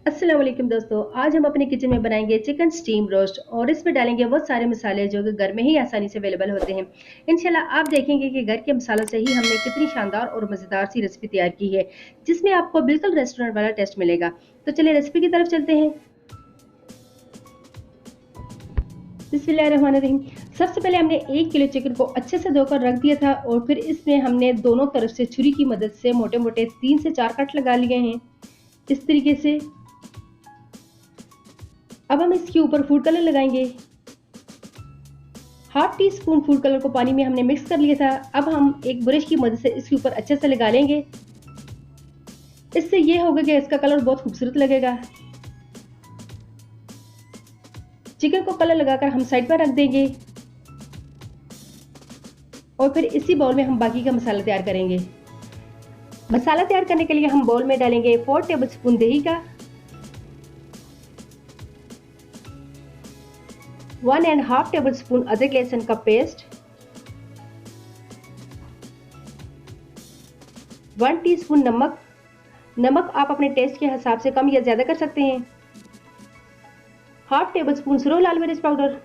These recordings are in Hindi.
अस्सलाम वालेकुम दोस्तों, आज हम अपने किचन में बनाएंगे चिकन स्टीम रोस्ट और इसमें डालेंगे वो सारे मसाले जो कि घर में ही आसानी से अवेलेबल होते हैं। इंशाल्लाह आप देखेंगे कि घर के मसालों से ही हमने कितनी शानदार और मज़ेदार सी रेसिपी तैयार की है, जिसमें आपको बिल्कुल रेस्टोरेंट वाला टेस्ट मिलेगा। तो चलिए रेसिपी की तरफ चलते हैं। बिस्मिल्लाहिर्रहमानिर्रहीम। सबसे पहले हमने 1 किलो चिकन को अच्छे से धोकर रख दिया था और फिर इसमें हमने दोनों तरफ से छुरी की मदद से मोटे-मोटे 3 से 4 कट लगा लिए हैं, इस तरीके से। अब हम इसके ऊपर फूड कलर लगाएंगे। Half tea spoon food colour को पानी में हमने मिक्स कर लिया था। अब हम एक ब्रश की मदद से इसके ऊपर अच्छे से लगा लेंगे। इससे ये होगा कि इसका कलर बहुत खूबसूरत लगेगा। चिकन को कलर लगाकर हम साइड पर रख देंगे और फिर इसी बाउल में हम बाकी का मसाला तैयार करेंगे। मसाला तैयार करने के लिए हम बाउल में डालेंगे 4 टेबलस्पून दही का, 1.5 टेबलस्पून अदरक लहसुन का पेस्ट, 1 टीस्पून नमक। नमक आप अपने टेस्ट के हिसाब से कम या ज्यादा कर सकते हैं। हाफ टेबल स्पून सुरख लाल मिर्च पाउडर,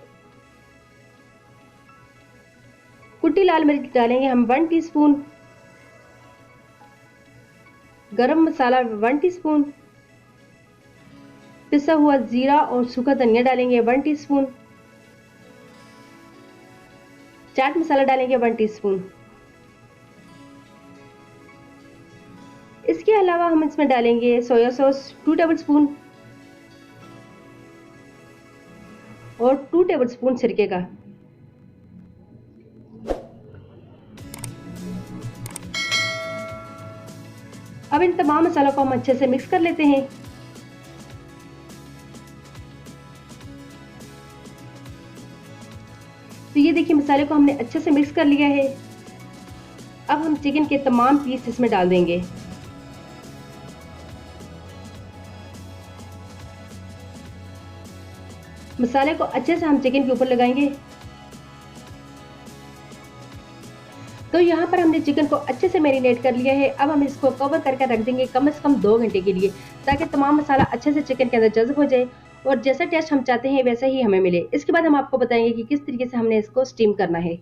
कुटी लाल मिर्च डालेंगे हम 1 टीस्पून, गरम मसाला 1 टीस्पून, पिसा हुआ जीरा और सूखा धनिया डालेंगे 1 टीस्पून, चाट मसाला डालेंगे 1 टीस्पून। इसके अलावा हम इसमें डालेंगे सोया सॉस 2 टेबलस्पून और 2 टेबलस्पून सिरके का। अब इन तमाम मसालों को हम अच्छे से मिक्स कर लेते हैं। तो ये देखिए मसाले को हमने अच्छे से मिक्स कर लिया है। अब हम चिकन के तमाम पीस इसमें डाल देंगे। मसाले को अच्छे से हम चिकन के ऊपर लगाएंगे। तो यहाँ पर हमने चिकन को अच्छे से मैरिनेट कर लिया है। अब हम इसको कवर करके रख देंगे कम से कम 2 घंटे के लिए, ताकि तमाम मसाला अच्छे से चिकन के अंदर जज़्ब हो जाए और जैसा टेस्ट हम चाहते हैं वैसा ही हमें मिले। इसके बाद हम आपको बताएंगे कि किस तरीके से हमने इसको स्टीम करना है।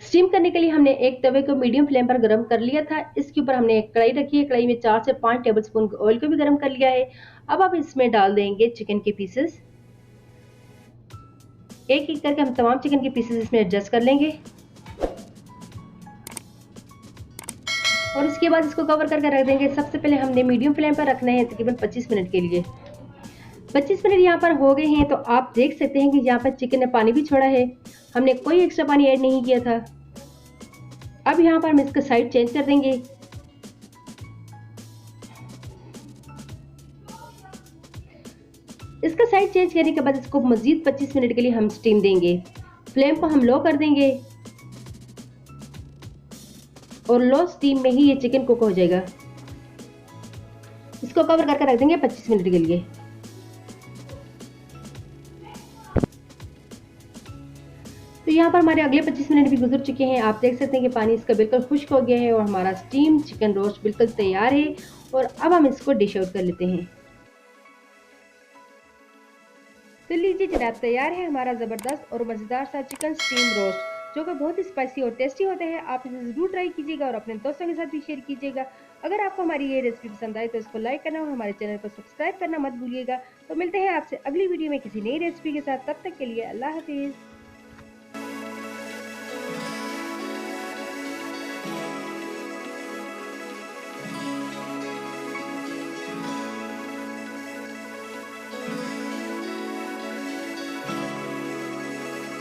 स्टीम करने के लिए हमने एक तवे को मीडियम फ्लेम पर गर्म कर लिया था। इसके ऊपर हमने एक कढ़ाई रखी है। कढ़ाई में 4 से 5 टेबलस्पून ऑयल को भी गर्म कर लिया है। अब आप इसमें डाल देंगे चिकन के पीसेस। एक एक करके हम तमाम चिकन के पीसेस इसमें एडजस्ट कर लेंगे और इसके बाद इसको कवर करके रख देंगे। सबसे पहले हमने मीडियम फ्लेम पर रखना है तकरीबन 25 मिनट के लिए। 25 मिनट यहाँ पर हो गए हैं। तो आप देख सकते हैं कि यहाँ पर चिकन ने पानी भी छोड़ा है। हमने कोई एक्स्ट्रा पानी ऐड नहीं किया था। अब यहाँ पर हम इसका साइड चेंज कर देंगे। इसका साइड चेंज करने के बाद इसको मजीद 25 मिनट के लिए हम स्टीम देंगे। फ्लेम को हम लो कर देंगे और लो स्टीम में ही ये चिकन कुक हो जाएगा। इसको कवर करके रख देंगे 25 मिनट के लिए। तो यहाँ पर हमारे अगले 25 मिनट भी गुजर चुके हैं। आप देख सकते हैं कि पानी इसका बिल्कुल खुश्क हो गया है और हमारा स्टीम चिकन रोस्ट बिल्कुल तैयार है। और अब हम इसको डिश आउट कर लेते हैं। तो लीजिए जनाब, तैयार है हमारा ज़बरदस्त और मज़ेदार सा चिकन स्टीम रोस्ट, जो कि बहुत ही स्पाइसी और टेस्टी होते हैं। आप इसे ज़रूर ट्राई कीजिएगा और अपने दोस्तों के साथ भी शेयर कीजिएगा। अगर आपको हमारी ये रेसिपी पसंद आए तो इसको लाइक करना और हमारे चैनल को सब्सक्राइब करना मत भूलिएगा। तो मिलते हैं आपसे अगली वीडियो में किसी नई रेसिपी के साथ। तब तक के लिए अल्लाह हाफिज़।